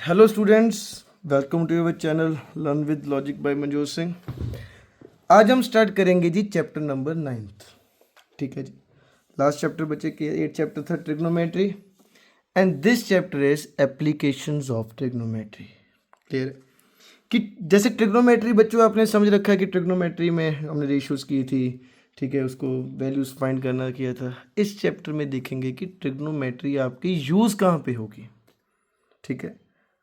Hello students, welcome to your channel learn with logic by Manjot Singh. आज हम start करेंगे जी chapter number 9। ठीक है जी। लास्ट चैप्टर बच्चे के 8 चैप्टर था trigonometry and this chapter is applications of trigonometry. Clear है कि जैसे ट्रिग्नोमेट्री बच्चों आपने समझ रखा है कि ट्रिग्नोमेट्री में हमने रेशियोज की थी, ठीक है, उसको वैल्यूज फाइंड करना किया था। इस चैप्टर में देखेंगे कि ट्रिग्नोमेट्री आपकी यूज़ कहाँ पे होगी। ठीक है,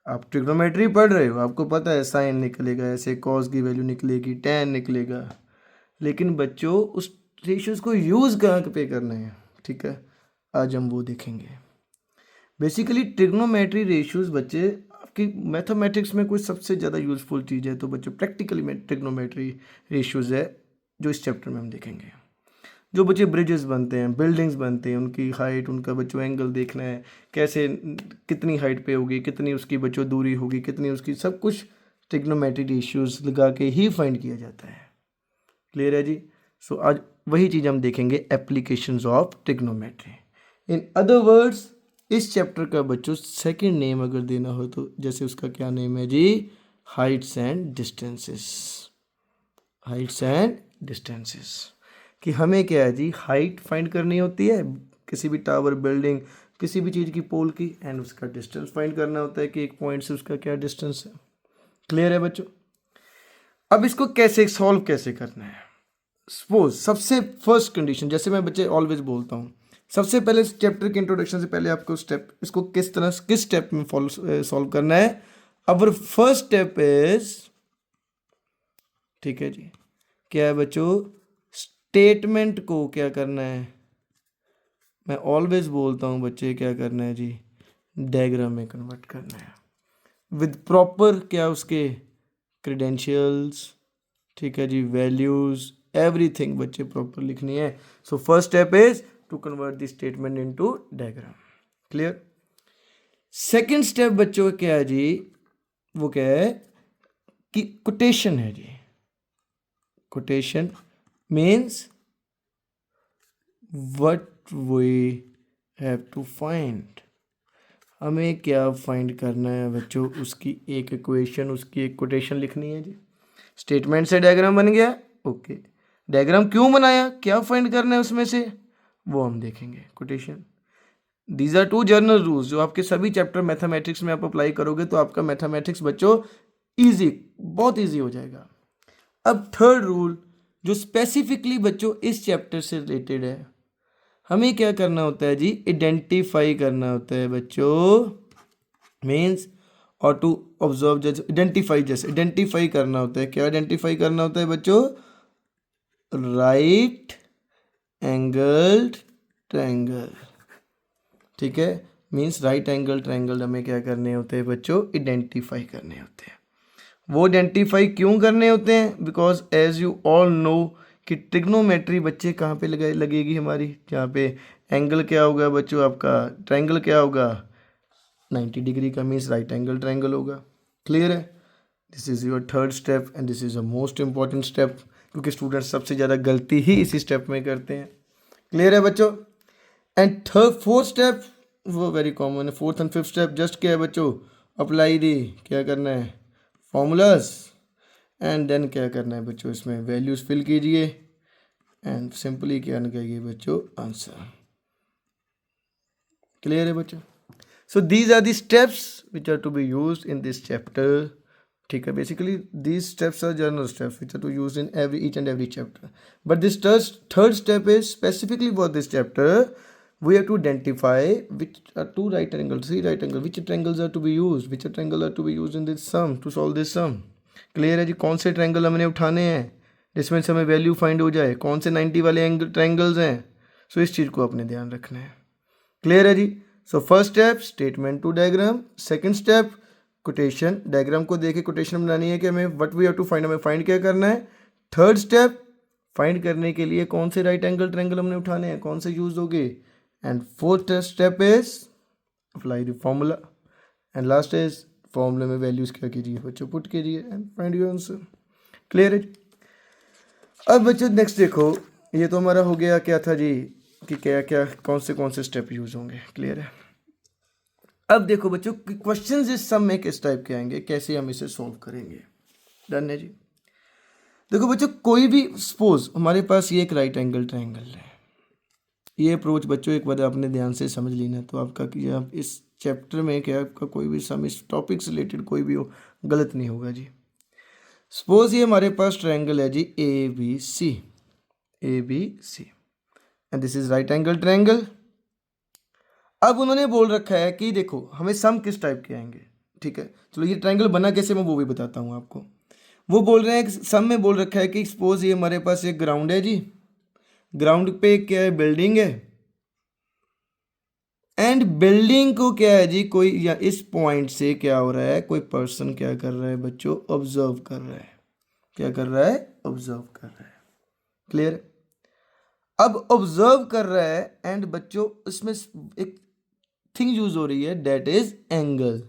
आप ट्रिग्नोमेट्री पढ़ रहे हो, आपको पता है साइन निकलेगा, ऐसे कॉस की वैल्यू निकलेगी, टैन निकलेगा, लेकिन बच्चों उस रेशियोज को यूज़ कहाँ पे करना है। ठीक है, आज हम वो देखेंगे। बेसिकली ट्रिग्नोमेट्री रेशियोज बच्चे आपकी मैथमेटिक्स में कोई सबसे ज़्यादा यूज़फुल चीज़ है, तो बच्चों प्रैक्टिकली में ट्रिग्नोमेट्री रेशियोज है जो इस चैप्टर में हम देखेंगे। जो बच्चे ब्रिजेस बनते हैं, बिल्डिंग्स बनते हैं, उनकी हाइट, उनका बच्चों एंगल देखना है, कैसे कितनी हाइट पे होगी, कितनी उसकी बच्चों दूरी होगी, कितनी उसकी, सब कुछ ट्रिग्नोमेट्री रेशियोज लगा के ही फाइंड किया जाता है। क्लियर है जी। सो आज वही चीज़ हम देखेंगे, applications of trigonometry. In other words, इस चैप्टर का बच्चों सेकंड नेम अगर देना हो तो जैसे उसका क्या नेम है जी, heights and distances. Heights and distances कि हमें क्या है जी, हाइट फाइंड करनी होती है किसी भी टावर, बिल्डिंग, किसी भी चीज़ की पोल की, एंड उसका डिस्टेंस फाइंड करना होता है कि एक पॉइंट से उसका क्या डिस्टेंस है। क्लियर है बच्चों। अब इसको कैसे सॉल्व कैसे करना है। सपोज सबसे फर्स्ट कंडीशन, जैसे मैं बच्चे ऑलवेज बोलता हूँ, सबसे पहले इस चैप्टर के इंट्रोडक्शन से पहले आपको स्टेप, इसको किस तरह किस स्टेप में फॉलो सॉल्व करना है। अवर फर्स्ट स्टेप इज, ठीक है जी, क्या है बच्चों, स्टेटमेंट को क्या करना है, मैं ऑलवेज बोलता हूँ बच्चे क्या करना है जी, डायग्राम में कन्वर्ट करना है विद प्रॉपर क्या उसके क्रेडेंशियल्स, ठीक है जी, वैल्यूज, एवरीथिंग बच्चे प्रॉपर लिखनी है। So first step is to convert the statement into diagram. Clear. Second step बच्चों क्या है जी, वो क्या है कि कोटेशन है जी। Quotation means what we have to find, हमें क्या फाइंड करना है बच्चों, उसकी एक इक्वेशन, उसकी एक कोटेशन लिखनी है जी। स्टेटमेंट से डायग्राम बन गया, ओके। डायग्राम क्यों बनाया, क्या फाइंड करना है उसमें से, वो हम देखेंगे। Quotation, these are two journal rules जो आपके सभी चैप्टर मैथमेटिक्स में आप अप्लाई करोगे तो आपका मैथमेटिक्स बच्चों इजी, बहुत इजी हो जाएगा। अब थर्ड रूल जो स्पेसिफिकली बच्चों इस चैप्टर से रिलेटेड है, हमें क्या करना होता है जी, आइडेंटिफाई करना होता है बच्चों। मीन्स और टू ऑब्जर्व, जैसे आइडेंटिफाई करना होता है, क्या आइडेंटिफाई करना होता है बच्चों, राइट एंगल्ड ट्रायंगल। ठीक है, मीन्स राइट एंगल ट्रायंगल हमें क्या करने होते हैं बच्चों, आइडेंटिफाई करने होते हैं। वो आइडेंटिफाई क्यों करने होते हैं, because as you all know कि ट्रिग्नोमेट्री बच्चे कहाँ पे लगेगी हमारी, जहाँ पे एंगल क्या होगा बच्चों आपका, ट्रायंगल क्या होगा, 90 डिग्री का, मीन्स राइट एंगल ट्रायंगल होगा। क्लियर है। This is your third step and this is a most important step, क्योंकि स्टूडेंट्स सबसे ज़्यादा गलती ही इसी स्टेप में करते हैं। क्लियर है बच्चों। एंड थर्ड फोर्थ स्टेप वो वेरी कॉमन है। Fourth and fifth step just क्या है बच्चों, अप्लाई दी, क्या करना है, फॉर्मूलाज, एंड देन क्या करना है बच्चों, इसमें वैल्यूज फिल कीजिए एंड सिंपली क्या निकलेगी बच्चों, आंसर। क्लियर है बच्चों। So these are the steps which are to be used in this chapter. ठीक है, basically these steps are general steps which are to use in every each and every chapter, but this third step is specifically for this chapter. We have to identify which are two right angles, three right angles, which triangles are to be used, which triangle are to be used in this sum to solve this sum. Clear है जी, कौन से triangle हमने उठाने हैं जिसमें से हमें value find हो जाए, कौन से 90 वाले एंगल ट्रायंगल्स हैं। सो इस चीज़ को अपने ध्यान रखना है। क्लियर है जी। So first step statement to diagram, second step quotation, diagram को देके कोटेशन बनानी है कि हमें what we have to find, हमें फाइंड क्या करना है। थर्ड स्टेप फाइंड करने के लिए कौन से राइट एंगल ट्रायंगल हमने उठाने हैं, कौन से यूज होंगे, and fourth step is apply the formula, and last is फॉर्मूले में वैल्यूज क्या कीजिए बच्चों, पुट कीजिए and find your answer. Clear है। अब बच्चों नेक्स्ट देखो, ये तो हमारा हो गया क्या था जी, कि क्या क्या कौन से स्टेप यूज होंगे। क्लियर है। अब देखो बच्चों, क्वेश्चंस इस सब में किस टाइप के आएंगे, कैसे हम इसे सॉल्व करेंगे। डन है जी। देखो बच्चों, कोई भी सपोज हमारे पास ये एक राइट एंगल ट्रायंगल है। ये अप्रोच बच्चों एक बार आपने ध्यान से समझ लेना, तो आपका कि आप इस चैप्टर में क्या आपका कोई भी सम इस टॉपिक से रिलेटेड कोई भी हो गलत नहीं होगा जी। सपोज ये हमारे पास ट्रायंगल है जी A B C, A B C, and this is right angle triangle. अब उन्होंने बोल रखा है कि देखो हमें सम किस टाइप के आएंगे। ठीक है, चलो ये ट्रायंगल बना कैसे मैं वो भी बताता हूँ आपको। वो बोल रहे हैं सम में बोल रखा है कि सपोज ये हमारे पास एक ग्राउंड है जी, ग्राउंड पे क्या है, बिल्डिंग है, एंड बिल्डिंग को क्या है जी, कोई या इस पॉइंट से क्या हो रहा है, कोई पर्सन क्या कर रहा है बच्चों, ऑब्जर्व कर रहा है। क्या कर रहा है, ऑब्जर्व कर रहा है। क्लियर। अब ऑब्जर्व कर रहा है एंड बच्चों इसमें एक थिंग यूज हो रही है, दैट इज एंगल।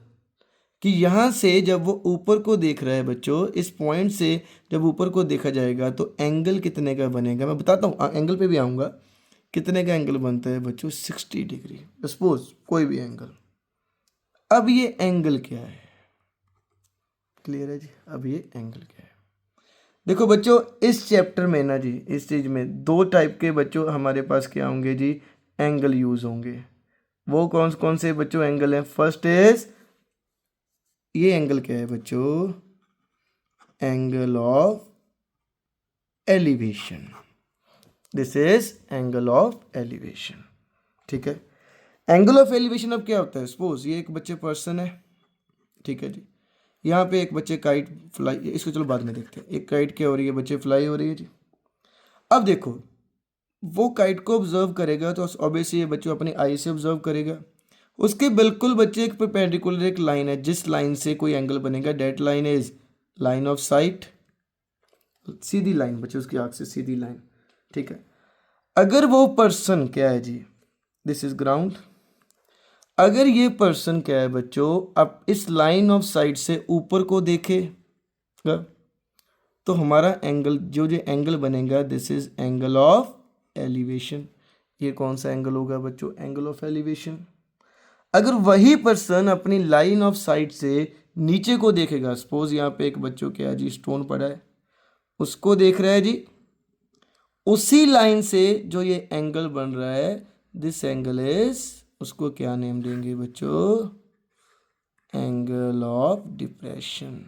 कि यहां से जब वो ऊपर को देख रहा है बच्चों, इस पॉइंट से जब ऊपर को देखा जाएगा तो एंगल कितने का बनेगा, मैं बताता हूँ, एंगल पे भी आऊँगा। कितने का एंगल बनता है बच्चों, 60 डिग्री। सपोज कोई भी एंगल। अब ये एंगल क्या है, क्लियर है जी। अब ये एंगल क्या है, देखो बच्चों इस चैप्टर में ना जी, इस चीज में दो टाइप के बच्चों हमारे पास क्या होंगे जी, एंगल यूज होंगे। वो कौन कौन से बच्चों एंगल हैं, फर्स्ट इज ये एंगल क्या है बच्चों, angle of elevation. This is angle of elevation. ठीक है, एंगल ऑफ एलिवेशन अब क्या होता है, सपोज ये एक बच्चे पर्सन है, ठीक है जी, यहाँ पे एक बच्चे काइट फ्लाई, इसको चलो बाद में देखते हैं। एक काइट क्या हो रही है बच्चे, फ्लाई हो रही है जी। अब देखो वो काइट को ऑब्जर्व करेगा तो ऑब्वियसली ये बच्चों अपनी आई से ऑब्जर्व करेगा। उसके बिल्कुल बच्चे एक परपेंडिकुलर एक लाइन है, जिस लाइन से कोई एंगल बनेगा, that line is line of sight. सीधी लाइन बच्चे, उसकी आंख से सीधी लाइन। ठीक है, अगर वो पर्सन क्या है जी, दिस इज ग्राउंड, अगर ये पर्सन क्या है बच्चों, अब इस लाइन ऑफ साइट से ऊपर को देखेगा तो हमारा एंगल जो एंगल बनेगा, this is angle of elevation. ये कौन सा एंगल होगा बच्चों, एंगल ऑफ एलिवेशन। अगर वही पर्सन अपनी लाइन ऑफ साइट से नीचे को देखेगा, सपोज यहाँ पे एक बच्चों क्या है जी, स्टोन पड़ा है, उसको देख रहा है जी, उसी लाइन से जो ये एंगल बन रहा है, दिस एंगल इज, उसको क्या नेम देंगे बच्चों, angle of depression.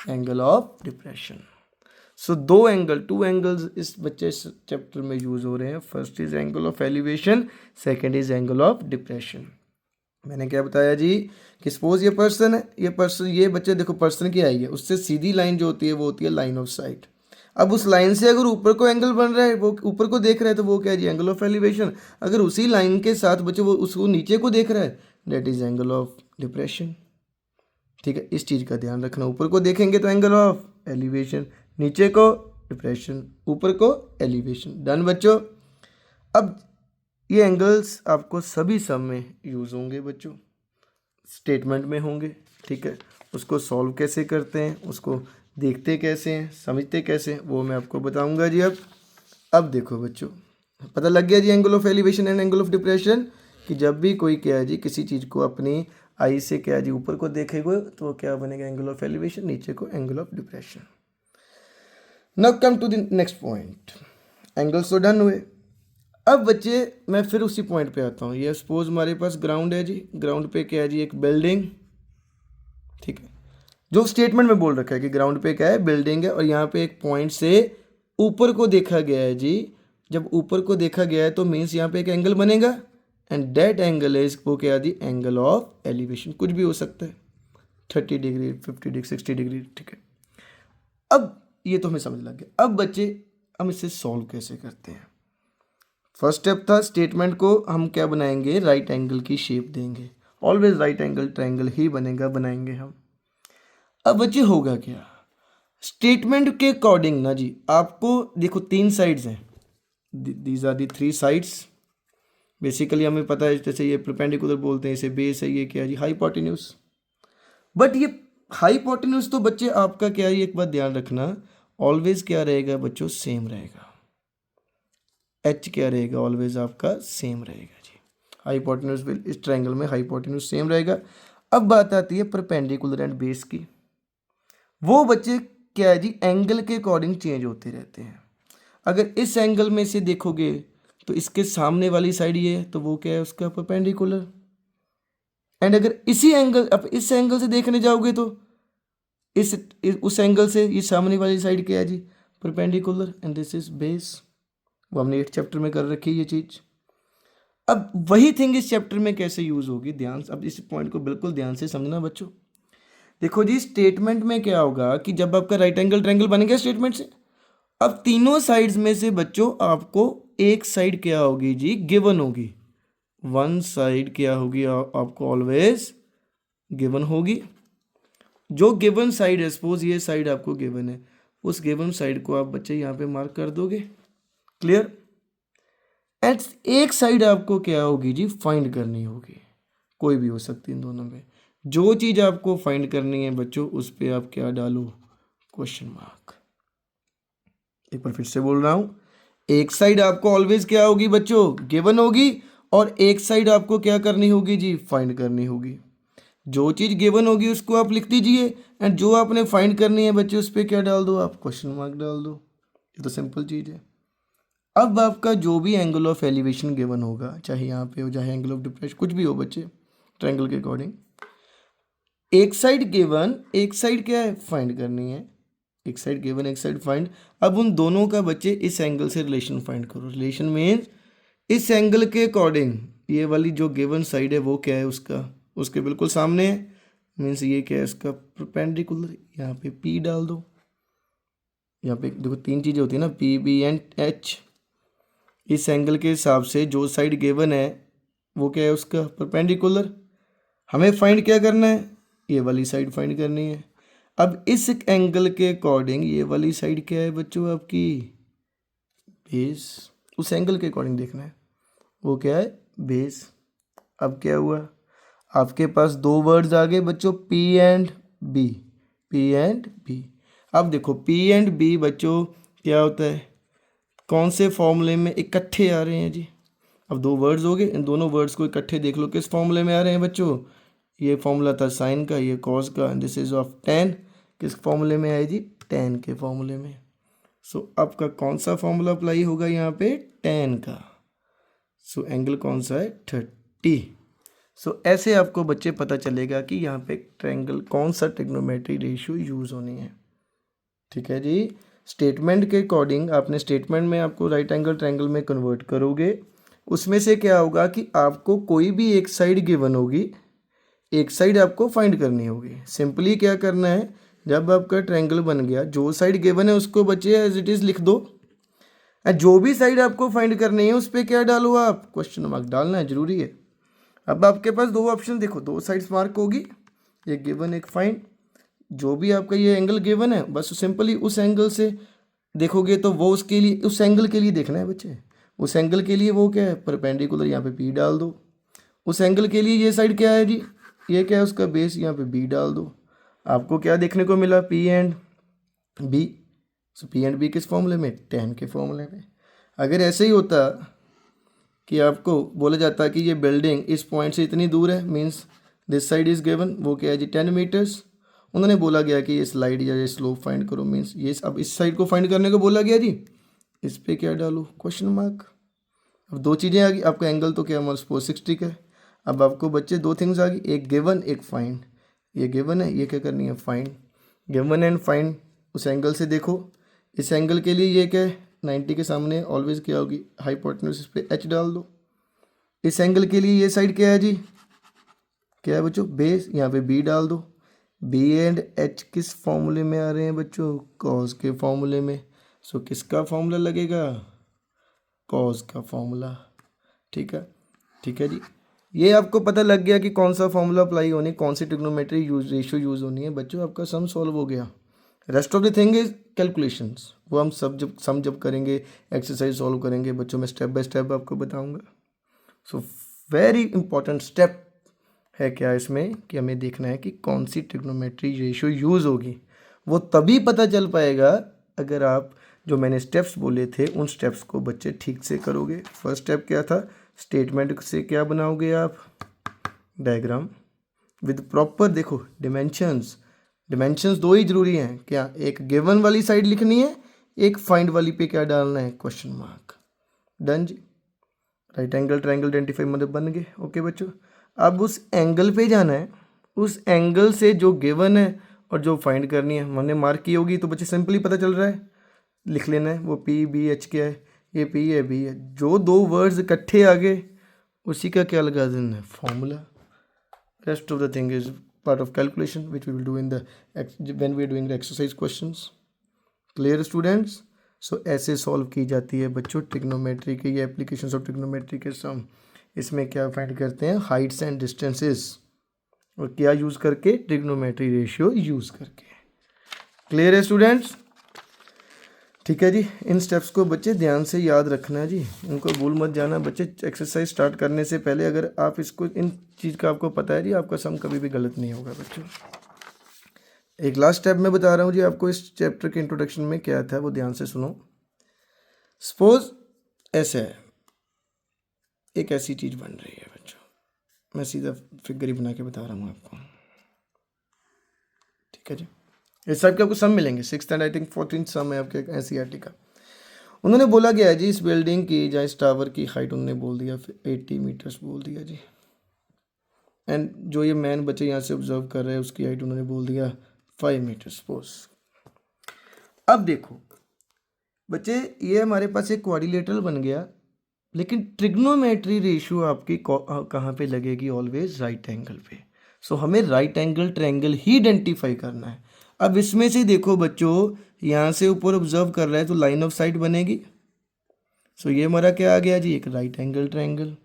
Angle of depression. So दो एंगल, टू एंगल्स इस बच्चे इस चैप्टर में यूज हो रहे हैं। First is angle of elevation, second is angle of depression. मैंने क्या बताया जी कि सपोज ये पर्सन है, ये पर्सन, ये बच्चे देखो पर्सन की आई है, उससे सीधी लाइन जो होती है वो होती है लाइन ऑफ साइट। अब उस लाइन से अगर ऊपर को एंगल बन रहा है, वो ऊपर को देख रहा है, तो वो क्या है जी, एंगल ऑफ एलिवेशन। अगर उसी लाइन के साथ बच्चे वो उसको नीचे को देख रहा है, that is angle of depression. ठीक है, इस चीज़ का ध्यान रखना, ऊपर को देखेंगे तो एंगल ऑफ एलिवेशन, नीचे को डिप्रेशन, ऊपर को एलिवेशन। डन बच्चों। अब ये एंगल्स आपको सभी सम में यूज होंगे बच्चों, स्टेटमेंट में होंगे। ठीक है, उसको सॉल्व कैसे करते हैं, उसको देखते कैसे हैं, समझते कैसे हैं, वो मैं आपको बताऊंगा जी। अब देखो बच्चों, पता लग गया जी angle of elevation and angle of depression, कि जब भी कोई क्या है जी किसी चीज़ को अपनी आई से क्या है जी ऊपर को देखेगा तो वो क्या बनेगा, एंगल ऑफ एलिवेशन, नीचे को angle of depression. Now come to the next point, angles तो डन हुए। अब बच्चे मैं फिर उसी पॉइंट पे आता हूँ। ये सपोज हमारे पास ग्राउंड है जी, ग्राउंड पे क्या है जी, एक बिल्डिंग। ठीक है, जो स्टेटमेंट में बोल रखा है कि ग्राउंड पे क्या है, बिल्डिंग है, और यहाँ पे एक पॉइंट से ऊपर को देखा गया है जी। जब ऊपर को देखा गया है तो मीन्स यहाँ पे एक एंगल बनेगा, एंड दैट एंगल इज, वो क्या दी, एंगल ऑफ एलिवेशन। कुछ भी हो सकता है, 30 डिग्री, 50 डिग्री, 60 डिग्री। ठीक है, अब ये तो हमें समझ लग गया। अब बच्चे हम इसे सॉल्व कैसे करते हैं। फर्स्ट स्टेप था, स्टेटमेंट को हम क्या बनाएंगे, राइट एंगल की शेप देंगे। ऑलवेज राइट एंगल ट्रायंगल ही बनेगा, बनाएंगे हम। अब बच्चे होगा क्या, स्टेटमेंट के अकॉर्डिंग ना जी, आपको देखो 3 साइड्स हैं, these are the 3 sides. Basically हमें पता है, जैसे ये परपेंडिकुलर बोलते हैं, इसे बेस है, ये क्या है जी, हाइपोटेन्यूज। बट ये हाइपोटेन्यूज तो बच्चे आपका क्या है, एक बात ध्यान रखना, ऑलवेज क्या रहेगा बच्चों, सेम रहेगा। एच क्या रहेगा, ऑलवेज आपका सेम रहेगा जी। हाइपोटेन्यूज विल, इस ट्रायंगल में हाइपोटेन्यूज सेम रहेगा। अब बात आती है परपेंडिकुलर एंड बेस की। वो बच्चे क्या है जी, एंगल के अकॉर्डिंग चेंज होते रहते हैं। अगर इस एंगल में से देखोगे तो इसके सामने वाली साइड ये है, तो वो क्या है, उसका परपेंडिकुलर। एंड अगर इसी एंगल, अब इस एंगल से देखने जाओगे तो उस एंगल से ये सामने वाली साइड क्या है जी, perpendicular, and this is base. वो हमने 8 चैप्टर में कर रखी है ये चीज। अब वही थिंग इस चैप्टर में कैसे यूज होगी, ध्यान, अब इस पॉइंट को बिल्कुल ध्यान से समझना बच्चों। देखो जी, स्टेटमेंट में क्या होगा कि जब आपका राइट एंगल ट्रायंगल बन गया स्टेटमेंट से, अब तीनों साइड्स में से बच्चों आपको एक साइड क्या होगी जी, गिवन होगी। वन साइड क्या होगी, आपको ऑलवेज गिवन होगी। जो गिवन साइड है, सपोज ये साइड आपको गिवन है, उस गिवन साइड को आप बच्चे यहाँ पे मार्क कर दोगे। क्लियर। एंड एक साइड आपको क्या होगी जी, फाइंड करनी होगी, कोई भी हो सकती है इन दोनों में। जो चीज आपको फाइंड करनी है बच्चों, उस पर आप क्या डालो, क्वेश्चन मार्क। एक बार फिर से बोल रहा हूं, एक साइड आपको ऑलवेज क्या होगी बच्चों, गिवन होगी, और एक साइड आपको क्या करनी होगी जी, फाइंड करनी होगी। जो चीज गिवन होगी उसको आप लिख दीजिए, एंड जो आपने फाइंड करनी है बच्चों, उस पर क्या डाल दो, आप क्वेश्चन मार्क डाल दो। ये तो सिंपल चीज है। अब आपका जो भी एंगल ऑफ एलिवेशन गिवन होगा, चाहे यहाँ पे हो, चाहे एंगल ऑफ डिप्रेशन, कुछ भी हो बच्चे ट्रायंगल के अकॉर्डिंग, एक साइड गिवन, एक साइड क्या है, फाइंड करनी है। एक साइड गिवन, एक साइड फाइंड। अब उन दोनों का बच्चे इस एंगल से रिलेशन फाइंड करो। रिलेशन मीन्स इस एंगल के अकॉर्डिंग ये वाली जो गिवन साइड है वो क्या है, उसका, उसके बिल्कुल सामने है, मीन्स ये क्या है, इसका परपेंडिकुलर। यहाँ पे P डाल दो। यहाँ पे देखो 3 चीज़ें होती है ना, P, B एंड H। इस एंगल के हिसाब से जो साइड गिवन है वो क्या है, उसका परपेंडिकुलर। हमें फाइंड क्या करना है, ये वाली साइड फाइंड करनी है। अब इस एंगल के अकॉर्डिंग ये वाली साइड क्या है बच्चों, आपकी बेस। उस एंगल के अकॉर्डिंग देखना है, वो क्या है, बेस। अब क्या हुआ, आपके पास 2 वर्ड्स आ गए बच्चों, P and B। P and B। अब देखो P एंड B बच्चों क्या होता है, कौन से फॉर्मूले में इकट्ठे आ रहे हैं जी। अब 2 वर्ड्स हो गए, इन दोनों वर्ड्स को इकट्ठे देख लो किस फॉर्मूले में आ रहे हैं बच्चों। ये फॉर्मूला था साइन का, ये कॉस का, दिस इज ऑफ tan। किस फॉर्मूले में आए जी, tan के फॉर्मूले में। सो आपका कौन सा फॉर्मूला अप्लाई होगा यहाँ पे, tan का। सो एंगल कौन सा है, 30। सो ऐसे आपको बच्चे पता चलेगा कि यहाँ पे ट्रायंगल कौन सा ट्रिग्नोमेट्री रेशियो यूज होनी है। ठीक है जी। स्टेटमेंट के अकॉर्डिंग आपने स्टेटमेंट में आपको राइट एंगल ट्रायंगल में कन्वर्ट करोगे। उसमें से क्या होगा कि आपको कोई भी एक साइड गिवन होगी, एक साइड आपको फाइंड करनी होगी। सिंपली क्या करना है, जब आपका ट्रायंगल बन गया, जो साइड गिवन है उसको बच्चे एज इट इज लिख दो, और जो भी साइड आपको फाइंड करनी है उस पर क्या डालो, आप क्वेश्चन मार्क डालना है, जरूरी है। अब आपके पास 2 ऑप्शन देखो, 2 साइड्स मार्क होगी, एक गिवन एक फाइंड। जो भी आपका ये एंगल गिवन है, बस सिंपली उस एंगल से देखोगे तो वो उसके लिए, उस एंगल के लिए देखना है बच्चे। उस एंगल के लिए वो क्या है, परपेंडिकुलर, यहाँ पे P डाल दो। उस एंगल के लिए ये साइड क्या है जी, ये क्या है, उसका बेस, यहाँ पे B डाल दो। आपको क्या देखने को मिला, P and B। So P and B किस फॉर्मूले में, tan के फॉर्मूले में। अगर ऐसे ही होता कि आपको बोला जाता कि ये बिल्डिंग इस पॉइंट से इतनी दूर है, means this side is given, वो क्या है जी 10 मीटर्स। उन्होंने बोला गया कि ये स्लाइड या ये स्लोप फाइंड करो, मीन्स ये अब इस साइड को फाइंड करने को बोला गया जी, इस पे क्या डालो, क्वेश्चन मार्क। अब 2 चीज़ें आ गई, आपका एंगल तो क्या हमारा सपोज 60 है। अब आपको बच्चे 2 थिंग्स आ गई, एक गिवन एक फाइंड। ये गिवन है, ये क्या करनी है, फाइंड। गिवन एंड फाइंड उस एंगल से देखो। इस एंगल के लिए ये क्या है, 90 के सामने ऑलवेज क्या होगी, हाइपोटेन्यूज, इस पे H डाल दो। इस एंगल के लिए ये साइड क्या है जी, क्या है बच्चों, बेस, यहाँ पे B डाल दो। B एंड H किस फॉर्मूले में आ रहे हैं बच्चों, कॉस के फॉर्मूले में। सो किसका फॉर्मूला लगेगा, कॉस का फॉर्मूला। ठीक है, ठीक है जी। ये आपको पता लग गया कि कौन सा फॉर्मूला अप्लाई होनी, कौन सी ट्रिग्नोमेट्री रेशियो यूज होनी है बच्चों। आपका सम सॉल्व हो गया। Rest of the thing is calculations, वो हम सब जब करेंगे, एक्सरसाइज सॉल्व करेंगे बच्चों, मैं स्टेप बाय स्टेप आपको बताऊंगा। सो वेरी इंपॉर्टेंट स्टेप है क्या इसमें, कि हमें देखना है कि कौन सी ट्रिग्नोमेट्री रेशियो यूज़ होगी। वो तभी पता चल पाएगा अगर आप जो मैंने स्टेप्स बोले थे उन स्टेप्स को बच्चे ठीक से करोगे। फर्स्ट स्टेप क्या था, स्टेटमेंट से क्या बनाओगे आप, डायग्राम विद प्रॉपर, देखो डिमेंशंस, डिमेंशंस दो ही जरूरी हैं क्या, एक गिवन वाली साइड लिखनी है, एक फाइंड वाली पे क्या डालना है, क्वेश्चन मार्क। डन जी। राइट एंगल ट्रायंगल आइडेंटिफाई मतलब बन गए। ओके बच्चों, अब उस एंगल पे जाना है, उस एंगल से जो गिवन है और जो फाइंड करनी है हमने मार्क की होगी, तो बच्चे सिंपली पता चल रहा है, लिख लेना है वो पी बी एच क्या है, ये पी है बी है, जो दो वर्ड्स इकट्ठे आ गए उसी का क्या लगा देना है, formula. Rest of the thing is part of calculation which we will do in the when we are doing the exercise questions. Clear students? So ऐसे सॉल्व की जाती है बच्चों ट्रिग्नोमेट्री के, ये एप्लीकेशंस ऑफ ट्रिग्नोमेट्री के सम। इसमें क्या फाइंड करते हैं, हाइट्स एंड डिस्टेंसेस, और क्या यूज़ करके, ट्रिग्नोमेट्री रेशियो यूज़ करके। क्लियर है स्टूडेंट्स? ठीक है जी, इन स्टेप्स को बच्चे ध्यान से याद रखना है जी, इनको भूल मत जाना बच्चे। एक्सरसाइज स्टार्ट करने से पहले अगर आप इसको, इन चीज़ का आपको पता है जी, आपका सम कभी भी गलत नहीं होगा बच्चों। एक लास्ट स्टेप मैं बता रहा हूँ जी आपको, इस चैप्टर के इंट्रोडक्शन में क्या था वो ध्यान से सुनो। सपोज ऐसे है, एक ऐसी चीज़ बन रही है बच्चों, मैं सीधा फिगर ही बना के बता रहा हूँ आपको, ठीक है जी। इस टाइप के आपको सम मिलेंगे, 6th and I think 14th सम है आपके NCERT का। उन्होंने बोला गया है जी, इस बिल्डिंग की या इस टावर की हाइट उन्होंने बोल दिया 80 मीटर्स बोल दिया जी, एंड जो ये मैन बच्चे यहाँ से ऑब्जर्व कर रहे हैं उसकी हाइट उन्होंने बोल दिया 5 मीटर सपोज। अब देखो बच्चे, ये हमारे पास एक क्वाड्रिलेटरल बन गया, लेकिन ट्रिग्नोमेट्री रेशियो आपकी कहाँ पे लगेगी, ऑलवेज राइट एंगल पे। सो हमें राइट एंगल ट्रायंगल ही आइडेंटिफाई करना है। अब इसमें से देखो बच्चों, यहाँ से ऊपर ऑब्जर्व कर रहा है तो लाइन ऑफ साइट बनेगी। सो ये हमारा क्या आ गया जी, एक राइट एंगल ट्रायंगल,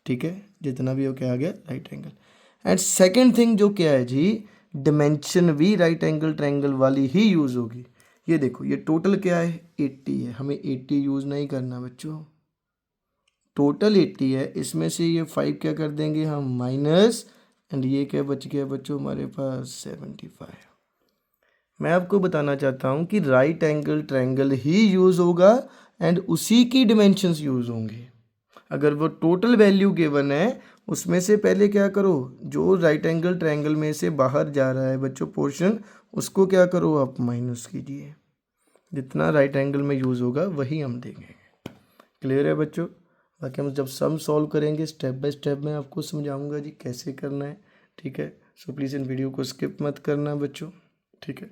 ठीक है, जितना भी हो क्या आ गया, right angle. And second thing जो क्या है जी, डिमेंशन भी राइट एंगल ट्रायंगल वाली ही यूज़ होगी। ये देखो, ये टोटल क्या है, 80 है, हमें 80 यूज़ नहीं करना बच्चों, टोटल 80 है, इसमें से ये 5 क्या कर देंगे हम, माइनस, एंड ये क्या बच गया बच्चों हमारे पास 75। मैं आपको बताना चाहता हूँ कि राइट एंगल ट्रायंगल ही यूज़ होगा एंड उसी की डिमेंशंस यूज़ होंगी। अगर वो टोटल वैल्यू गिवन है, उसमें से पहले क्या करो, जो राइट एंगल ट्रायंगल में से बाहर जा रहा है बच्चों पोर्शन, उसको क्या करो आप माइनस कीजिए, जितना राइट एंगल में यूज़ होगा वही हम देंगे। क्लियर है बच्चों? बाकी हम जब सम सॉल्व करेंगे स्टेप बाय स्टेप मैं आपको समझाऊंगा जी कैसे करना है, ठीक है। सो प्लीज़ इन वीडियो को स्किप मत करना बच्चों, ठीक है।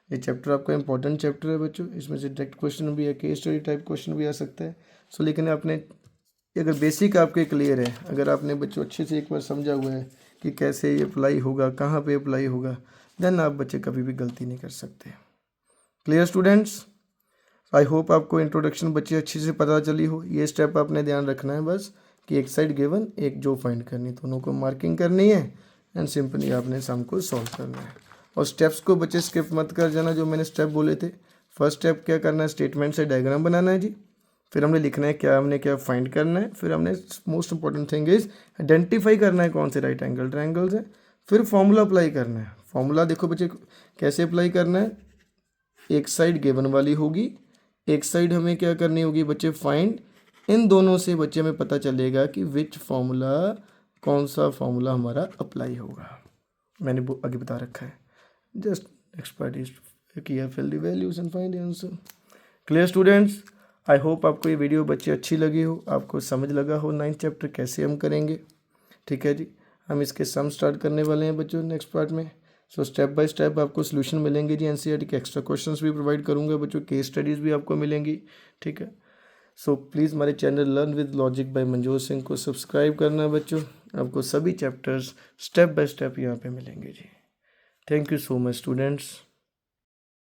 ये चैप्टर आपका इंपॉर्टेंट चैप्टर है बच्चों, इसमें से डायरेक्ट क्वेश्चन भी है, केस स्टडी टाइप क्वेश्चन भी आ सकता है। सो लेकिन आपने, अगर बेसिक आपके क्लियर है, अगर आपने बच्चों अच्छे से एक बार समझा हुआ है कि कैसे ये अप्लाई होगा, कहाँ पे अप्लाई होगा, देन आप बच्चे कभी भी गलती नहीं कर सकते। Clear students? आई होप आपको इंट्रोडक्शन बच्चे अच्छे से पता चली हो। ये स्टेप आपने ध्यान रखना है बस, कि एक साइड गिवन, एक जो फाइंड करनी, दोनों को मार्किंग करनी है एंड सिंपली आपने सम को सॉल्व करना है। और स्टेप्स को बच्चे स्किप मत कर जाना, जो मैंने स्टेप बोले थे। फर्स्ट स्टेप क्या करना है, स्टेटमेंट से डायग्राम बनाना है जी, फिर हमने लिखना है क्या, हमने क्या फाइंड करना है, फिर हमने most important thing is identify करना है कौन से राइट एंगल ट्रायंगल्स है, फिर फॉर्मूला अप्लाई करना है। फॉर्मूला देखो बच्चे कैसे अप्लाई करना है, एक साइड गिवन वाली होगी, एक साइड हमें क्या करनी होगी बच्चे फाइंड, इन दोनों से बच्चे हमें पता चलेगा कि विच फॉर्मूला, कौन सा फॉर्मूला हमारा अप्लाई होगा। मैंने आगे बता रखा है, जस्ट एक्सपर्ट किया, fill the values and find the answer. Clear students? I hope आपको ये वीडियो बच्चे अच्छी लगी हो, आपको समझ लगा हो 9th चैप्टर कैसे हम करेंगे, ठीक है जी। हम इसके सम स्टार्ट करने वाले हैं बच्चों नेक्स्ट पार्ट में। सो स्टेप बाय स्टेप आपको सोल्यूशन मिलेंगे जी, NCERT के एक्स्ट्रा क्वेश्चंस भी प्रोवाइड करूंगा बच्चों, केस स्टडीज़ भी आपको मिलेंगी, ठीक है। सो प्लीज़ हमारे channel learn with logic by Manjot Singh को सब्सक्राइब करना बच्चों, आपको सभी चैप्टर्स स्टेप बाय स्टेप यहाँ पे मिलेंगे जी। Thank you so much students.